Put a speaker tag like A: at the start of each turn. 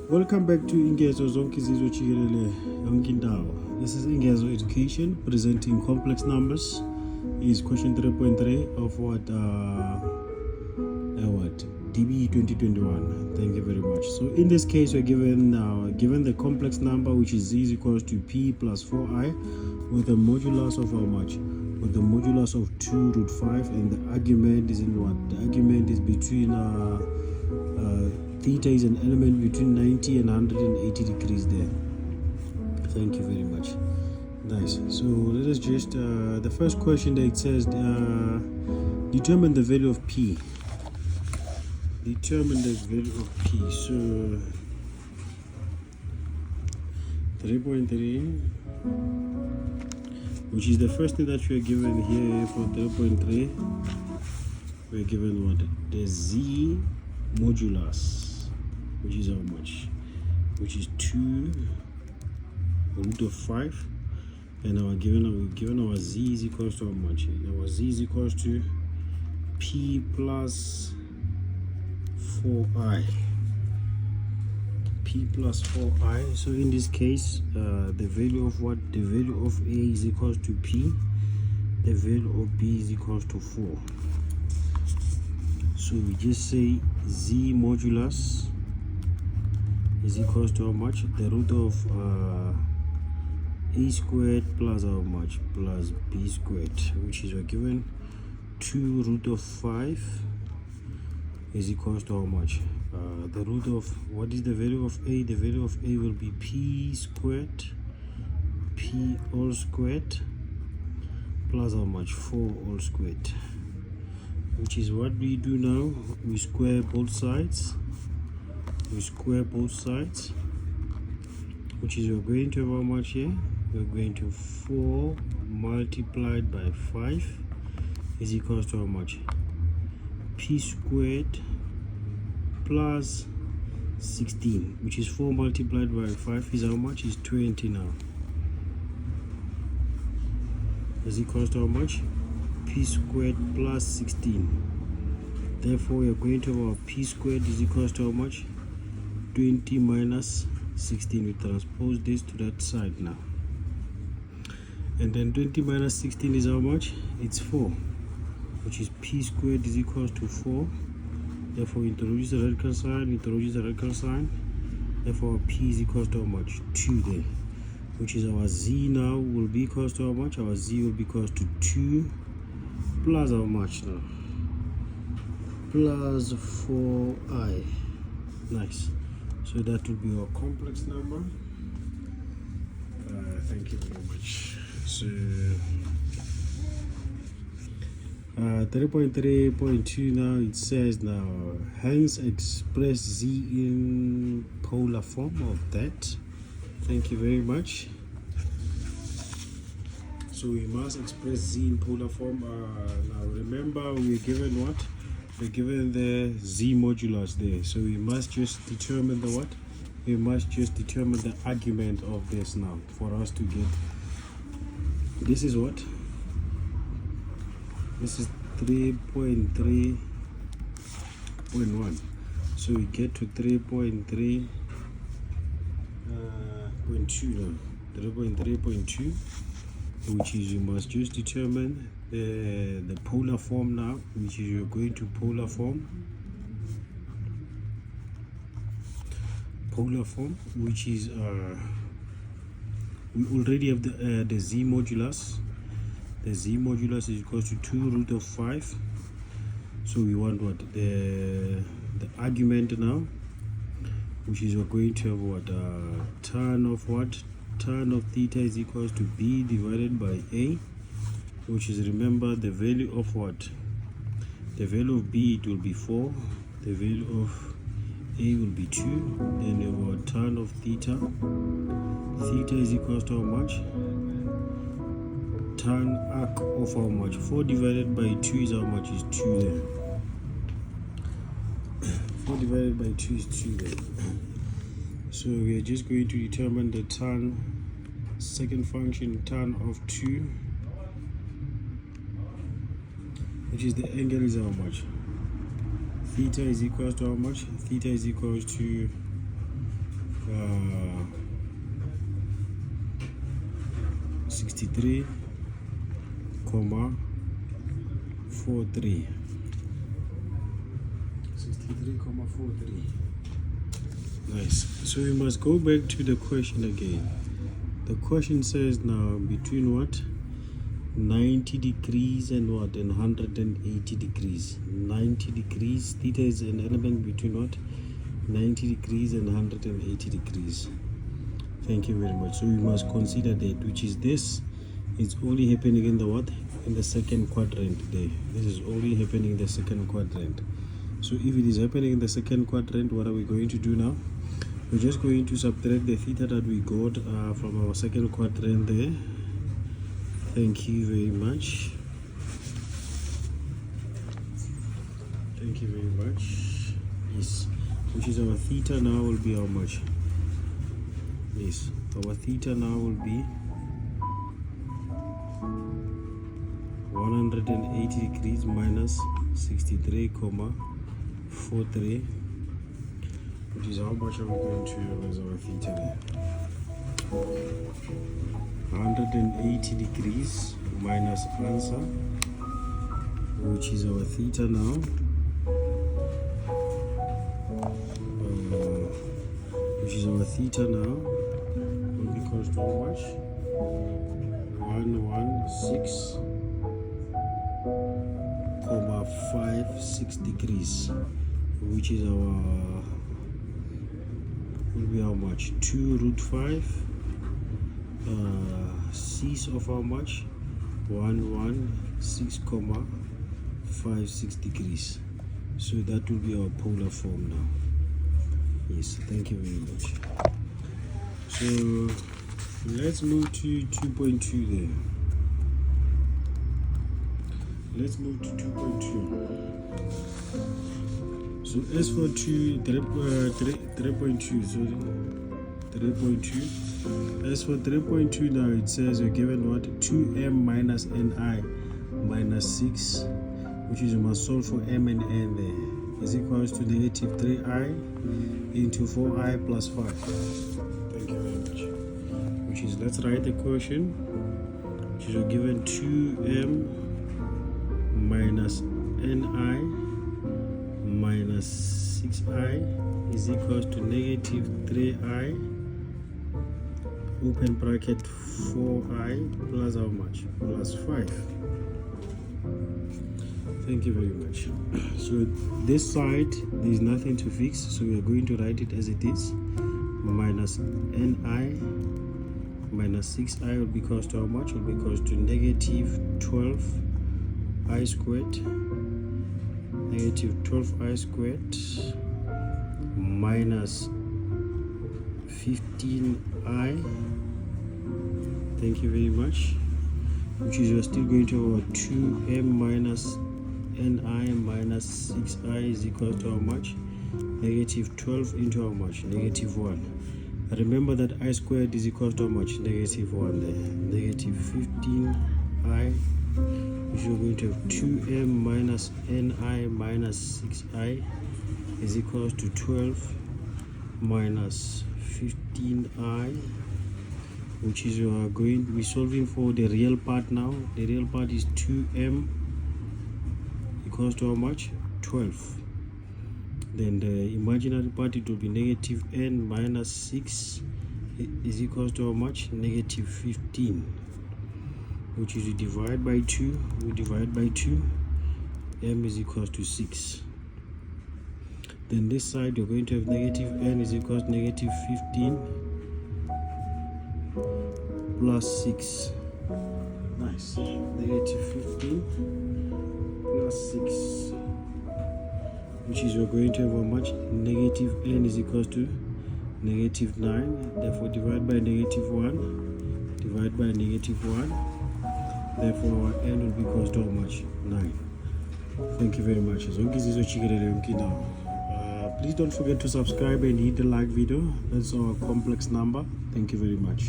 A: Welcome back to Ingezo zonke izizwe jikelele yonke indawo. This is Ingezo Education presenting complex numbers. Is question 3.3 of what DBE 2021. Thank you very much. So in this case, we're given the complex number, which is z is equals to p plus 4i, with a modulus of how much? With the modulus of 2 root 5, and the argument is in what? The argument is between theta is an element between 90 and 180 degrees there. Thank you very much. Nice. So let us just the first question that it says determine the value of p. Determine the value of p. So 3.3, which is the first thing that we are given here for 3.3. We're given what? The z modulus, which is how much? Which is 2 root of 5, and we're given our z is equals to how much? Our z is equals to p plus 4i. P plus 4i. So in this case, the value of what? The value of a is equals to p. The value of b is equals to 4. So we just say z modulus is equals to how much? The root of a squared plus how much? Plus b squared, which is we're given 2 root of 5 is equals to how much? The root of, what is the value of a? The value of a will be p squared, p all squared, plus how much? 4 all squared, which is what we do now. We square both sides. We square both sides, which is we're going to have how much here? We're going to 4 multiplied by 5 is equals to how much? P squared plus 16, which is 4 multiplied by 5 is how much? Is 20 now. Is equals to how much? P squared plus 16. Therefore, we are going to have our p squared is equals to how much? 20 minus 16. We transpose this to that side now. And then 20 minus 16 is how much? It's 4, which is p squared is equals to 4. Therefore, introduce the radical sign, Therefore, p is equals to how much? 2 there. Which is our z now will be equals to how much? Our z will be equals to 2 plus how much now? Plus 4i. Nice. So that will be our complex number. Thank you very much. So 3.3.2 now it says now, hence express z in polar form of that. Thank you very much. So we must express z in polar form. Now remember, we're given what? We're given the z modulus there. So we must just determine the what? We must just determine the argument of this now for us to get. This is what? This is 3.3.1. So we get to 3.3.2 now. 3.3.2, which is you must just determine the polar form now, which is you're going to polar form, which is we already have the z modulus. The z modulus is equal to 2 root of 5. So we want what? The argument now, which is we're going to have what? Tan of what? Tan of theta is equals to b divided by a, which is, remember, the value of what? The value of b, it will be 4. The value of a will be 2. Then our tan of theta. Theta is equals to how much? Tan arc of how much? 4 divided by 2 is how much? Is 2 there. 4 divided by 2 is 2 there. So we are just going to determine the tan, second function, tan of 2, which is the angle is how much? Theta is equals to how much? Theta is equals to 63,43. 63,43. Nice. So we must go back to the question again. The question says now between what? 90 degrees and what? And 180 degrees. 90 degrees. Theta is an element between what? 90 degrees and 180 degrees. Thank you very much. So we must consider that, which is this. It's only happening in the what? In the second quadrant there. This is only happening in the second quadrant. So if it is happening in the second quadrant, what are we going to do now? We're just going to subtract the theta that we got from our second quadrant there. Thank you very much. Thank you very much. Yes. Which is our theta now will be how much? Yes. Our theta now will be 180 degrees minus 63,43, which is how much are we going to have as our theta there? 180 degrees minus answer, which is our theta now, will be equals to how much? 116,56 degrees, which is our, will be how much? 2 root 5 c's of how much? 116,56 degrees. So that will be our polar form now. Yes, thank you very much. So let's move to 2.2 there. Let's move to 2.2. So as for 3.2, sorry, 3.2. As for 3.2 now, it says you're given what? 2m minus ni minus 6, which is you must solve for m and n there, is equals to negative 3i into 4i plus 5. Thank you very much. Which is, let's write the equation, which is you're given 2m minus ni minus 6i is equals to negative 3i open bracket 4i plus how much? Plus 5. Thank you very much. So this side there is nothing to fix, so we are going to write it as it is. Minus ni minus 6i will be equals to how much? Will be equals to negative 12i squared. Negative 12i squared minus 15i. Thank you very much. Which is you're still going to have 2m minus ni minus 6i is equal to how much? Negative 12 into how much? Negative 1. Remember that I squared is equal to how much? Negative 1 there. Negative 15i, which you're going to have 2m minus ni minus 6i is equals to 12 minus 15i, which is you are going to be solving for the real part now. The real part is 2m equals to how much? 12. Then the imaginary part, it will be negative n minus 6 is equals to how much? Negative 15, which is you divide by 2. We divide by 2. M is equals to 6. Then this side you're going to have negative n is equals to negative 15 plus 6. Nice. Negative 15 plus 6, which is you're going to have how much? Negative n is equals to negative 9. Therefore divide by negative 1. Divide by negative 1. Therefore our n will be equals to how much? 9. Thank you very much. Please don't forget to subscribe and hit the like video. That's our complex number. Thank you very much.